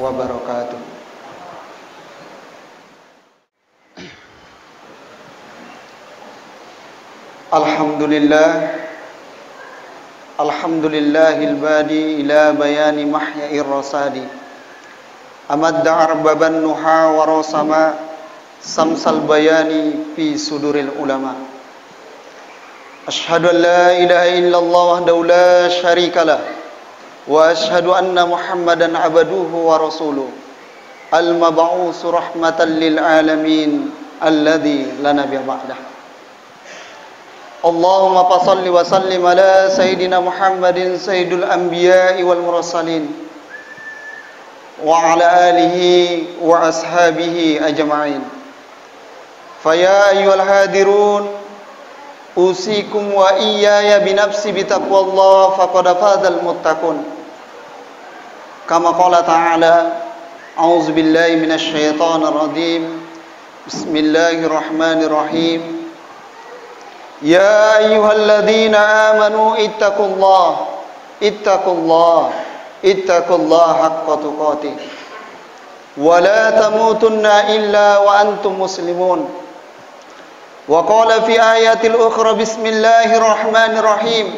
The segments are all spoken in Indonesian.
wabarakatuh. Alhamdulillahil badi ila bayani mahya'ir rasadi amadda arbaban nuha wa rasama samsal bayani fi suduril ulama. Ashhadu an la ilaha illallah wahdahu la syarikalah wa ashhadu anna Muhammadan abduhu wa rasuluh al-mab'uts rahmatan lil alamin alladzi la nabiyya ba'dah. Allahumma fassalli wa sallim ala sayyidina Muhammadin sayyidul anbiya'i wal mursalin wa ala alihi wa ashabihi ajma'in. Faya ayyuhal hadirun usikum wa iyaya binafsi bitaqwallah faqad fazal muttaqun. Kama qala ta'ala a'udzu billahi minasy syaithanir rajim. Bismillahirrahmanirrahim. Ya ayyuhalladzina amanu ittaqullaha haqqa tuqatih wa la tamutunna illa wa antum muslimun. Wa qala fi ayatil ukhra bismillahirrahmanirrahim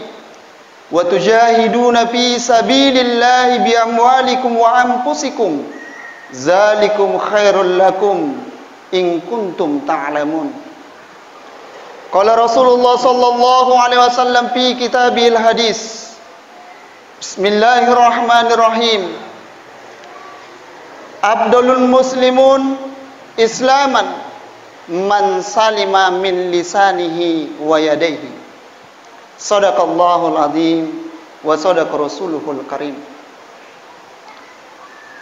wa tujahiduna fi sabilillahi bi amwalikum wa anfusikum dzalikum khairul lakum in kuntum ta'lamun. Qala Rasulullah sallallahu alaihi wasallam fi kitabil hadis. Bismillahirrahmanirrahim. Abdulul muslimun islaman man salima min lisanihi wa yadayhi. Shadaqallahul azim wa shadaqa rasuluhul karim.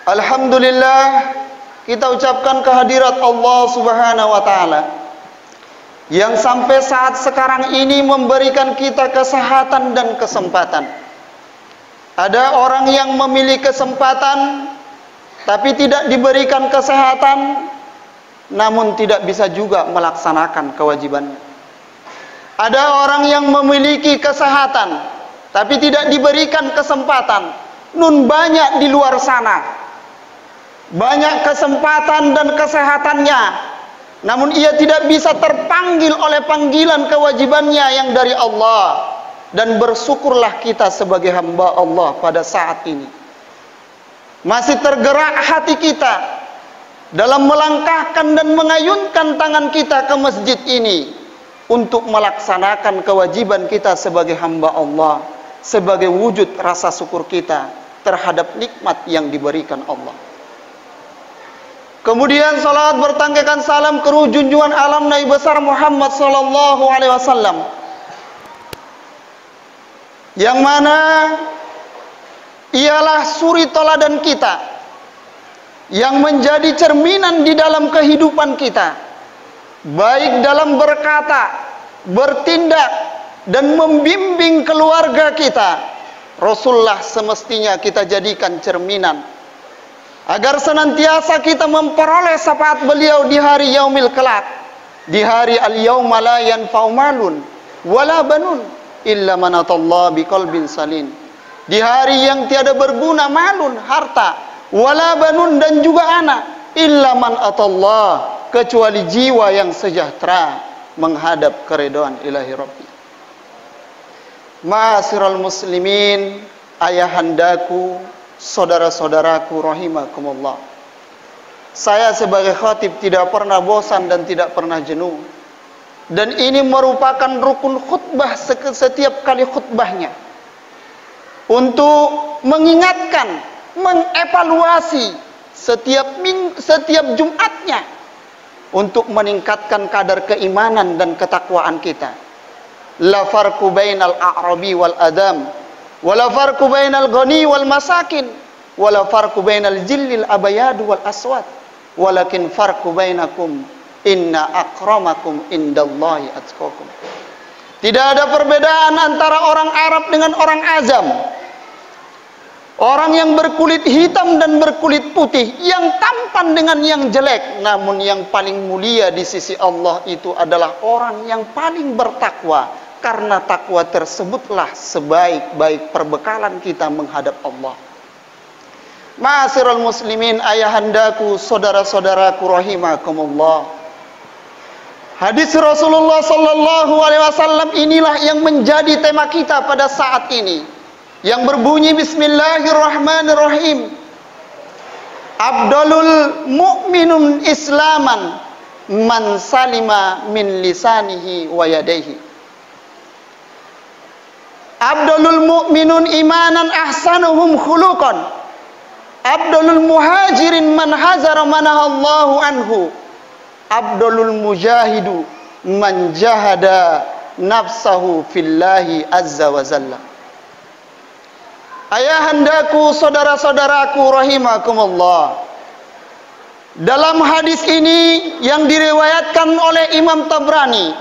Alhamdulillah, kita ucapkan kehadirat Allah Subhanahu wa taala yang sampai saat sekarang ini memberikan kita kesehatan dan kesempatan. Ada orang yang memiliki kesempatan tapi tidak diberikan kesehatan, namun tidak bisa juga melaksanakan kewajibannya. Ada orang yang memiliki kesehatan tapi tidak diberikan kesempatan. Nun banyak di luar sana, banyak kesempatan dan kesehatannya, namun ia tidak bisa terpanggil oleh panggilan kewajibannya yang dari Allah. Dan bersyukurlah kita sebagai hamba Allah pada saat ini masih tergerak hati kita dalam melangkahkan dan mengayunkan tangan kita ke masjid ini untuk melaksanakan kewajiban kita sebagai hamba Allah, sebagai wujud rasa syukur kita terhadap nikmat yang diberikan Allah. Kemudian salat bertangkikan salam ke junjungan alam Nabi besar Muhammad sallallahu alaihi wasallam, yang mana ialah suri teladan kita, yang menjadi cerminan di dalam kehidupan kita, baik dalam berkata, bertindak, dan membimbing keluarga kita. Rasulullah semestinya kita jadikan cerminan, agar senantiasa kita memperoleh syafaat beliau di hari yaumil kelak, di hari al-yauma la yanfa'u malun wala banun illa man atallaha biqalbin salim. Di hari yang tiada berguna malun, harta, wala banun, dan juga anak, illa man atallaha, kecuali jiwa yang sejahtera menghadap keridhaan ilahi rabbi. Ma'asyiral muslimin, ayahandaku, saudara-saudaraku rahimakumullah. Saya sebagai khatib tidak pernah bosan dan tidak pernah jenuh. Dan ini merupakan rukun khutbah setiap kali khutbahnya, untuk mengingatkan, mengevaluasi setiap Jumatnya, untuk meningkatkan kadar keimanan dan ketakwaan kita. La farqu bainal a'rabi wal adam, wala farqu bainal ghani wal masakin, wala farqu bainal jillil abayad wal aswad, walakin farqu bainakum inna akramakum indallahi atqakum. Tidak ada perbedaan antara orang Arab dengan orang Azam, orang yang berkulit hitam dan berkulit putih, yang tampan dengan yang jelek. Namun yang paling mulia di sisi Allah itu adalah orang yang paling bertakwa, karena takwa tersebutlah sebaik-baik perbekalan kita menghadap Allah. Ma'asyiral muslimin, ayahandaku, saudara-saudaraku rahimakumullah. Hadis Rasulullah sallallahu alaihi wasallam inilah yang menjadi tema kita pada saat ini, yang berbunyi bismillahirrahmanirrahim. Abdalul mu'minun islaman man salima min lisanihi wa yadayhi. Abdalul mu'minun imanan ahsanuhum khuluqan. Abdalul muhajirin man hazara manahallahu anhu. Abdalul mujahidu man jahada nafsahu fillahi azza wa jalla. Ayahandaku, saudara-saudaraku rahimakumullah. Dalam hadis ini yang diriwayatkan oleh Imam Tabrani,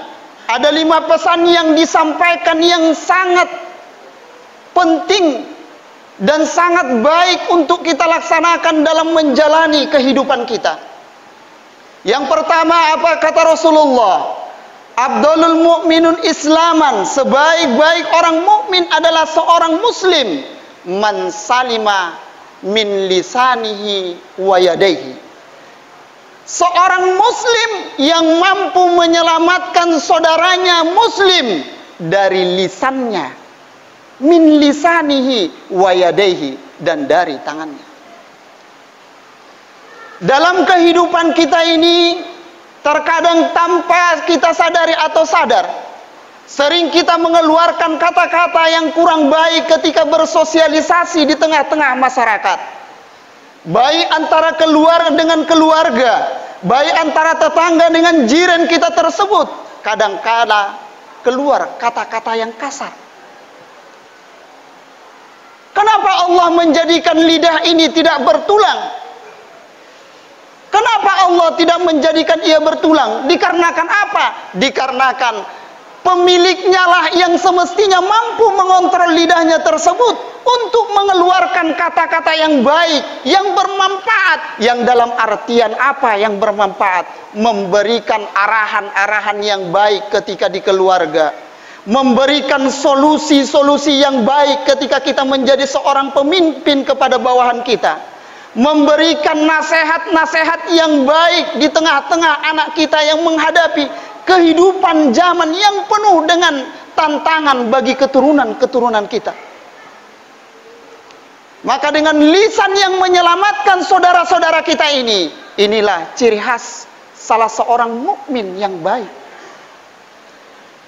ada 5 pesan yang disampaikan yang sangat penting dan sangat baik untuk kita laksanakan dalam menjalani kehidupan kita. Yang pertama, apa kata Rasulullah? Abdalul mu'minun islaman, sebaik-baik orang mukmin adalah seorang muslim man salima min lisanihi wa yadayhi. Seorang muslim yang mampu menyelamatkan saudaranya muslim dari lisannya, min lisanihi wa yadayhi, dan dari tangannya. Dalam kehidupan kita ini, terkadang tanpa kita sadari atau sadar, sering kita mengeluarkan kata-kata yang kurang baik ketika bersosialisasi di tengah-tengah masyarakat. Baik antara keluarga dengan keluarga, baik antara tetangga dengan jiran kita tersebut, kadang-kala keluar kata-kata yang kasar. Kenapa Allah menjadikan lidah ini tidak bertulang? Kenapa Allah tidak menjadikan ia bertulang? Dikarenakan apa? Dikarenakan pemiliknya lah yang semestinya mampu mengontrol lidahnya tersebut untuk mengeluarkan kata-kata yang baik, yang bermanfaat. Yang dalam artian apa yang bermanfaat? Memberikan arahan-arahan yang baik ketika di keluarga, memberikan solusi-solusi yang baik ketika kita menjadi seorang pemimpin kepada bawahan kita, memberikan nasihat-nasihat yang baik di tengah-tengah anak kita yang menghadapi kehidupan zaman yang penuh dengan tantangan bagi keturunan-keturunan kita. Maka dengan lisan yang menyelamatkan saudara-saudara kita ini, inilah ciri khas salah seorang mukmin yang baik.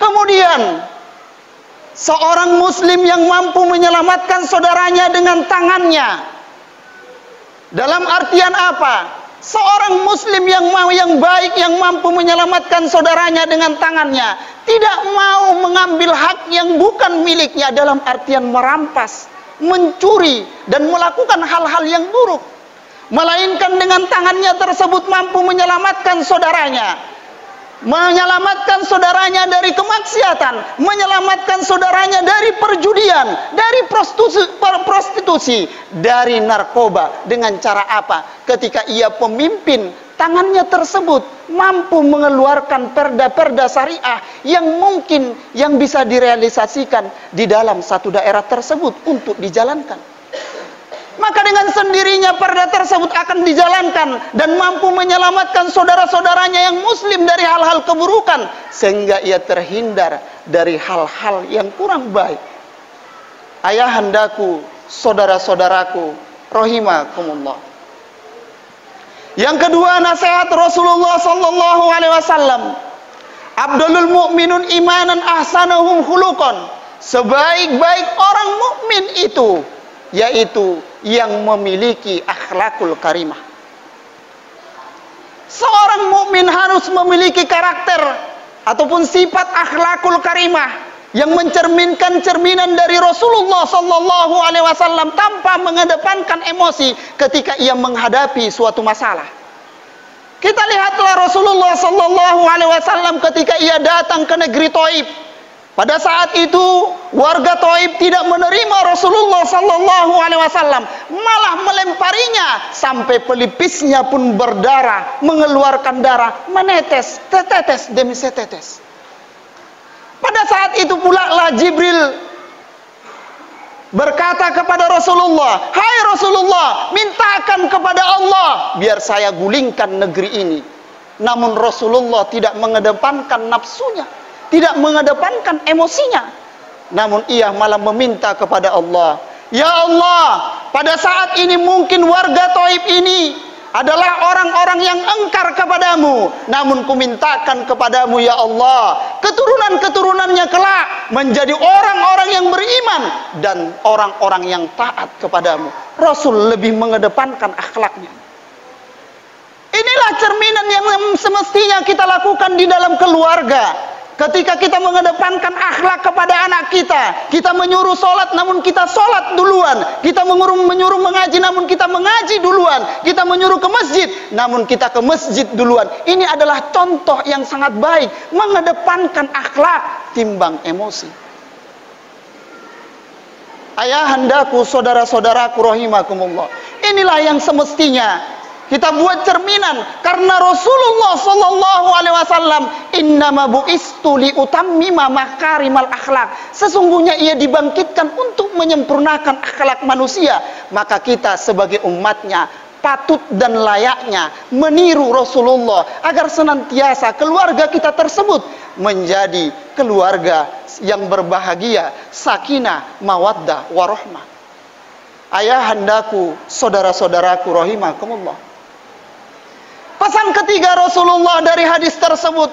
Kemudian, seorang muslim yang mampu menyelamatkan saudaranya dengan tangannya. Dalam artian apa? Seorang muslim yang baik, yang mampu menyelamatkan saudaranya dengan tangannya, tidak mau mengambil hak yang bukan miliknya, dalam artian merampas, mencuri, dan melakukan hal-hal yang buruk. Melainkan dengan tangannya tersebut mampu menyelamatkan saudaranya, menyelamatkan saudaranya dari kemaksiatan, menyelamatkan saudaranya dari perjudian, dari prostitusi, dari narkoba. Dengan cara apa? Ketika ia pemimpin, tangannya tersebut mampu mengeluarkan perda-perda syariah yang mungkin yang bisa direalisasikan di dalam satu daerah tersebut untuk dijalankan. Maka dengan sendirinya perda tersebut akan dijalankan dan mampu menyelamatkan saudara-saudaranya yang muslim dari hal-hal keburukan, sehingga ia terhindar dari hal-hal yang kurang baik. Ayahandaku, saudara-saudaraku rahimakumullah. Yang kedua, nasihat Rasulullah sallallahu alaihi wasallam. Abdalul mu'minun imanan ahsanuhum khuluqan. Sebaik-baik orang mukmin itu yaitu yang memiliki akhlakul karimah. Seorang mukmin harus memiliki karakter ataupun sifat akhlakul karimah yang mencerminkan cerminan dari Rasulullah sallallahu alaihi wasallam tanpa mengedepankan emosi ketika ia menghadapi suatu masalah. Kita lihatlah Rasulullah sallallahu alaihi wasallam ketika ia datang ke negeri Thaif. Pada saat itu warga Thaif tidak menerima Rasulullah sallallahu alaihi wasallam, malah melemparinya sampai pelipisnya pun berdarah, mengeluarkan darah, menetes, tetes demi setetes. Pada saat itu pula lah Jibril berkata kepada Rasulullah, "Hai Rasulullah, mintakan kepada Allah biar saya gulingkan negeri ini." Namun Rasulullah tidak mengedepankan nafsunya, tidak mengedepankan emosinya. Namun ia malah meminta kepada Allah, "Ya Allah, pada saat ini mungkin warga Taif ini adalah orang-orang yang engkar kepadamu, namun kumintakan kepadamu ya Allah, keturunan-keturunannya kelak menjadi orang-orang yang beriman dan orang-orang yang taat kepadamu." Rasul lebih mengedepankan akhlaknya. Inilah cerminan yang semestinya kita lakukan di dalam keluarga. Ketika kita mengedepankan akhlak kepada anak kita, kita menyuruh sholat namun kita sholat duluan, kita menyuruh mengaji namun kita mengaji duluan, kita menyuruh ke masjid namun kita ke masjid duluan. Ini adalah contoh yang sangat baik, mengedepankan akhlak timbang emosi. Ayahandaku, saudara-saudaraku rahimakumullah, inilah yang semestinya kita buat cerminan, karena Rasulullah sallallahu alaihi wasallam, "Innama bu'istu li utammima makarimal akhlak." Sesungguhnya ia dibangkitkan untuk menyempurnakan akhlak manusia. Maka kita sebagai umatnya patut dan layaknya meniru Rasulullah agar senantiasa keluarga kita tersebut menjadi keluarga yang berbahagia, sakinah, mawaddah, warahmah. Ayahandaku, saudara-saudaraku rahimakumullah, pesan ketiga Rasulullah dari hadis tersebut,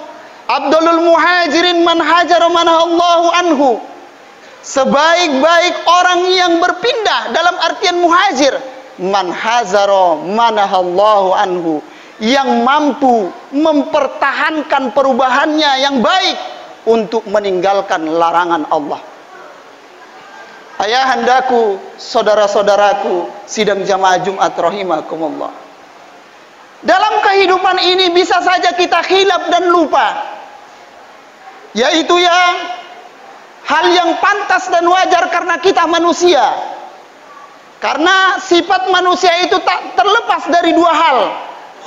Abdulul Muhajirin man hajara manahallahu anhu. Sebaik-baik orang yang berpindah, dalam artian muhajir, man hajara manahallahu anhu, yang mampu mempertahankan perubahannya yang baik untuk meninggalkan larangan Allah. Ayahandaku, saudara-saudaraku sidang jamaah Jumat rahimakumullah, dalam kehidupan ini bisa saja kita khilaf dan lupa, yaitu ya hal yang pantas dan wajar karena kita manusia. Karena sifat manusia itu tak terlepas dari dua hal,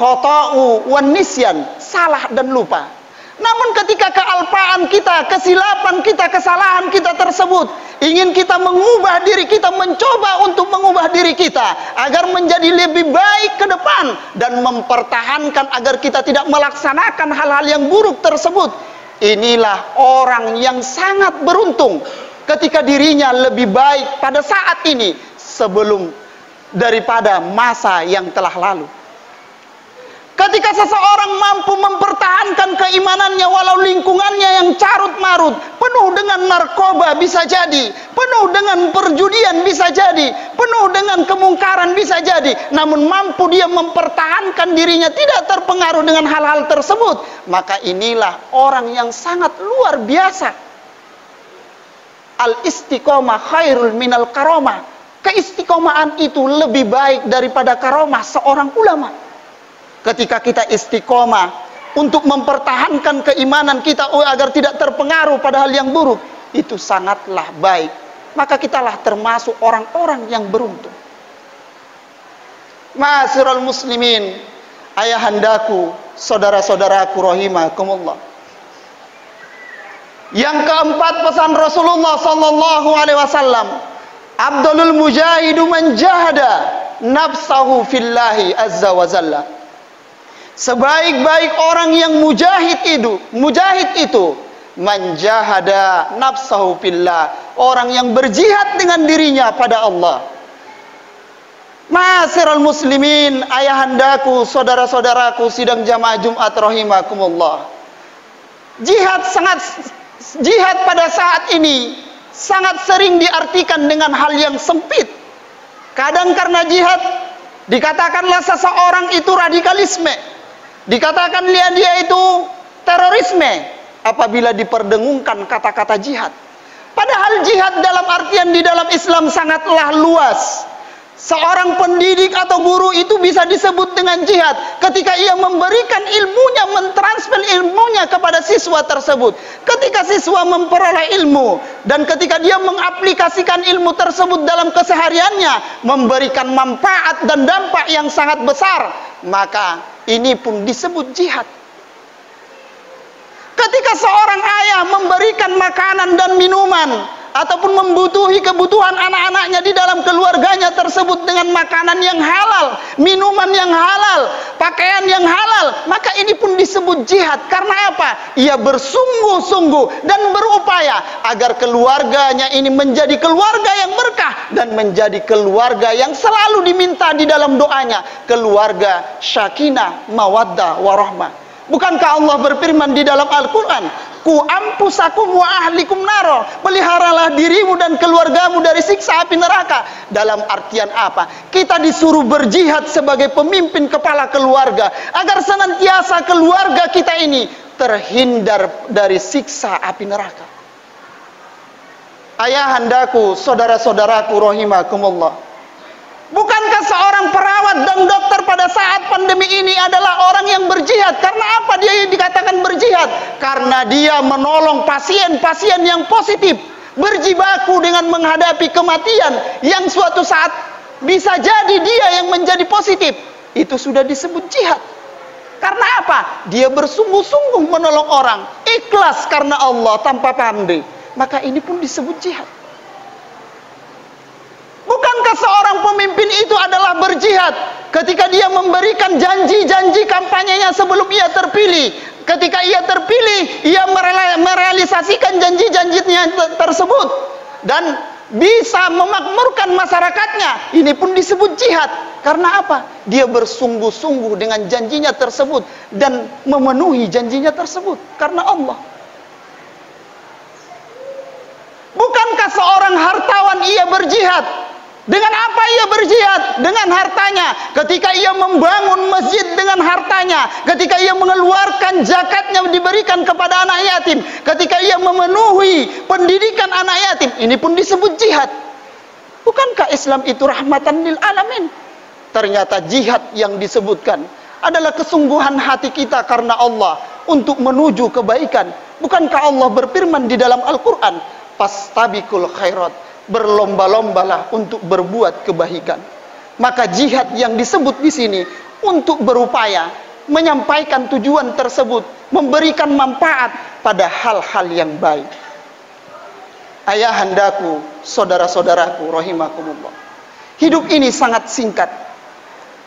khata'u wan nisyan, salah dan lupa. Namun ketika kealpaan kita, kesilapan kita, kesalahan kita tersebut, ingin kita mengubah diri kita, mencoba untuk mengubah diri kita agar menjadi lebih baik ke depan dan mempertahankan agar kita tidak melaksanakan hal-hal yang buruk tersebut. Inilah orang yang sangat beruntung ketika dirinya lebih baik pada saat ini sebelum daripada masa yang telah lalu. Ketika seseorang mampu mempertahankan keimanannya walau lingkungannya yang carut marut, penuh dengan narkoba bisa jadi, penuh dengan perjudian bisa jadi, penuh dengan kemungkaran bisa jadi, namun mampu dia mempertahankan dirinya tidak terpengaruh dengan hal-hal tersebut, maka inilah orang yang sangat luar biasa. Al-istiqomah khairul minal karomah. Keistiqomahan itu lebih baik daripada karomah seorang ulama. Ketika kita istiqomah untuk mempertahankan keimanan kita agar tidak terpengaruh pada hal yang buruk, itu sangatlah baik. Maka kitalah termasuk orang-orang yang beruntung. Ma'asyiral muslimin, ayahandaku, saudara-saudaraku rahimakumullah. Yang keempat, pesan Rasulullah sallallahu alaihi wasallam, Abdulul mujahidu man jahada nafsahu fillahi azza wa jalla. Sebaik-baik orang yang mujahid itu man jahada nafsahu fillah, orang yang berjihad dengan dirinya pada Allah. Ma'asyiral muslimin, ayahandaku, saudara-saudaraku sidang jamaah Jumat rahimakumullah. Jihad pada saat ini sangat sering diartikan dengan hal yang sempit. Kadang karena jihad dikatakanlah seseorang itu radikalisme, dikatakan dia itu terorisme apabila diperdengungkan kata-kata jihad. Padahal jihad dalam artian di dalam Islam sangatlah luas. Seorang pendidik atau guru itu bisa disebut dengan jihad ketika ia memberikan ilmunya, mentransfer ilmunya kepada siswa tersebut. Ketika siswa memperoleh ilmu dan ketika dia mengaplikasikan ilmu tersebut dalam kesehariannya, memberikan manfaat dan dampak yang sangat besar, maka ini pun disebut jihad. Ketika seorang ayah memberikan makanan dan minuman ataupun membutuhi kebutuhan anak-anaknya di dalam keluarganya tersebut dengan makanan yang halal, minuman yang halal, pakaian yang halal, maka ini pun disebut jihad. Karena apa? Ia bersungguh-sungguh dan berupaya agar keluarganya ini menjadi keluarga yang berkah dan menjadi keluarga yang selalu diminta di dalam doanya, keluarga sakinah, mawaddah, warahmah. Bukankah Allah berfirman di dalam Al-Quran, ku ampusakum wa ahlikum naro, peliharalah dirimu dan keluargamu dari siksa api neraka. Dalam artian apa? Kita disuruh berjihad sebagai pemimpin kepala keluarga agar senantiasa keluarga kita ini terhindar dari siksa api neraka. Ayahandaku, saudara-saudaraku rahimakumullah, bukankah seorang perawat dan dokter pada saat pandemi ini adalah orang yang berjihad? Karena apa dia dikatakan berjihad? Karena dia menolong pasien-pasien yang positif, berjibaku dengan menghadapi kematian yang suatu saat bisa jadi dia yang menjadi positif. Itu sudah disebut jihad. Karena apa? Dia bersungguh-sungguh menolong orang, ikhlas karena Allah tanpa pamrih. Maka ini pun disebut jihad. Bukankah seorang pemimpin itu adalah berjihad ketika dia memberikan janji-janji kampanyenya sebelum ia terpilih? Ketika ia terpilih, ia merealisasikan janji-janjinya tersebut dan bisa memakmurkan masyarakatnya. Ini pun disebut jihad. Karena apa? Dia bersungguh-sungguh dengan janjinya tersebut dan memenuhi janjinya tersebut karena Allah. Bukankah seorang hartawan ia berjihad? Dengan apa ia berjihad? Dengan hartanya. Ketika ia membangun masjid dengan hartanya, ketika ia mengeluarkan zakatnya diberikan kepada anak yatim, ketika ia memenuhi pendidikan anak yatim, ini pun disebut jihad. Bukankah Islam itu rahmatan lil alamin? Ternyata jihad yang disebutkan adalah kesungguhan hati kita karena Allah untuk menuju kebaikan. Bukankah Allah berfirman di dalam Al-Quran, fastabiqul khairat, berlomba-lombalah untuk berbuat kebaikan. Maka jihad yang disebut di sini untuk berupaya menyampaikan tujuan tersebut, memberikan manfaat pada hal-hal yang baik. Ayahandaku, saudara-saudaraku rahimakumullah, hidup ini sangat singkat.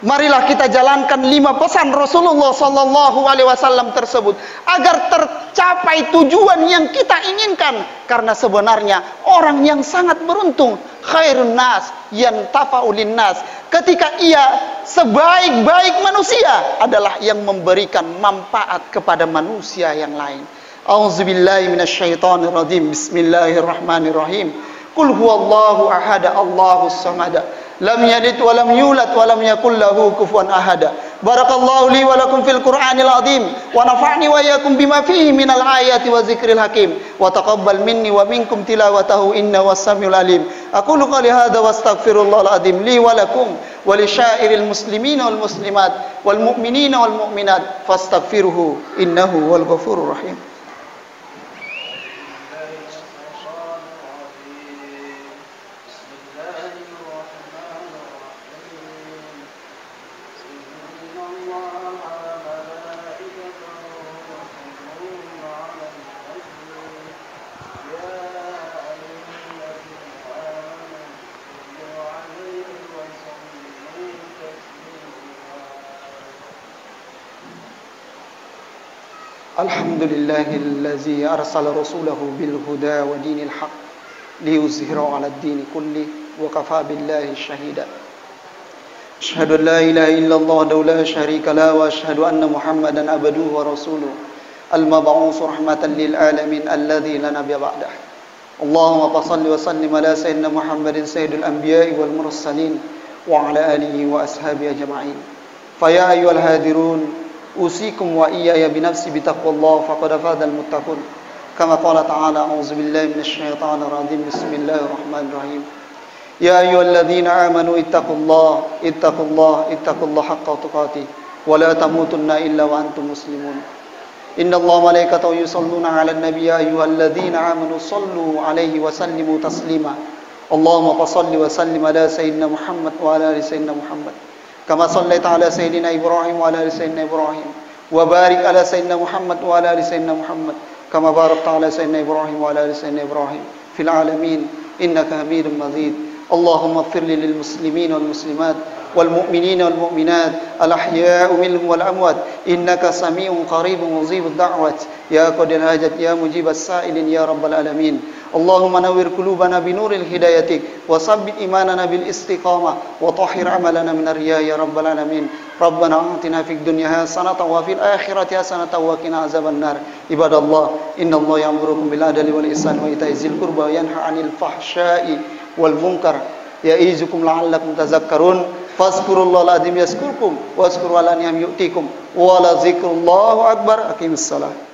Marilah kita jalankan 5 pesan Rasulullah SAW tersebut agar tercapai tujuan yang kita inginkan. Karena sebenarnya orang yang sangat beruntung, khairun nas yantafa'u linnas, ketika ia sebaik-baik manusia adalah yang memberikan manfaat kepada manusia yang lain. A'udzubillahi minasyaitonirrajim. Bismillahirrahmanirrahim. Qul huwallahu ahad, Allahus samad, lam yalid wa lam yulad wa lam yakul lahu kufuwan ahad. Barakallahu li wa lakum fil Qur'anil azim wa nafa'ni wa iyyakum bima fihi minal ayati wa zikril hakim wa taqabbal minni wa minkum tilawatahu innahu was-samiul alim. Aqulu qali hadza wa astaghfirullahal azim li wa lakum wa li syairil muslimina wal muslimat wal mu'minina wal mu'minat fastaghfiruhu innahu wal ghafurur rahim. Alhamdulillahillazi arsala rasulahu bil huda wa dinil haq liyuzhirahu 'alad dini kulli wa kafa billahi shahida. Asyhadu an la ilaha illallah wa la syarika la wa asyhadu anna Muhammadan abduhu wa rasuluhu al-mab'uts rahmatan lil alamin alladzi la nabiyya ba'dah. Allahumma shalli wa sallim ala sayyidina Muhammadin sayyidil anbiya'i wal mursalin wa ala alihi wa ashabihi ajma'in. Fa ya ayyuhal hadirun usikum wa iyaya binafsi bitaqwallah faqad fazal muttaqun. Kama qala ta'ala a'udzu billahi minasy syaithanir rajim. Bismillahirrahmanirrahim. Ya ayyuhalladzina amanu ittaqullaha haqqa tuqatih wa la tamutunna illa wa antum muslimun. Innallaha malaikatahu yusholluna 'alan nabiy ya ayyuhalladzina amanu shallu 'alaihi wa sallimu taslima. Allahumma shalli wa sallim ala sayyidina Muhammad wa ala ali sayyidina Muhammad. Kama sallaita ala sayyidina Ibrahim wa ala ali sayyidina Ibrahim wa barik ala sayyidina Muhammad wa ala ali sayyidina Muhammad kama barakta ala sayyidina Ibrahim wa ala ali sayyidina Ibrahim fil alamin innaka Hamidum Majid. Allahumma ighfir lil muslimin wal muslimat wal mu'minin wal mu'minat al ahya'u minhum wal amwat innaka sami'un qaribun mujibud da'wat ya qadil hajat ya mujibas sa'ilin ya rabbal alamin. Allahumma nawwir qulubana binuril hidayatik wa sabbit imanana bil istiqamah wa tahhir amalana minar riya ya rabbal alamin. Rabbana atina fid dunya hasanatan wa fil akhirati hasanatan wa qina azaban nar. Ibadallah, innallaha ya'murukum bil adli wal ihsani wa ita'i dzil qurba wa yanha 'anil fahsya'i wal munkar ya'izukum la'allakum tadhakkarun. Fazkurullahal azim yazkurkum wazkuru ala ni'am yu'tikum wa la zikrullahi akbar. Aqimissalah.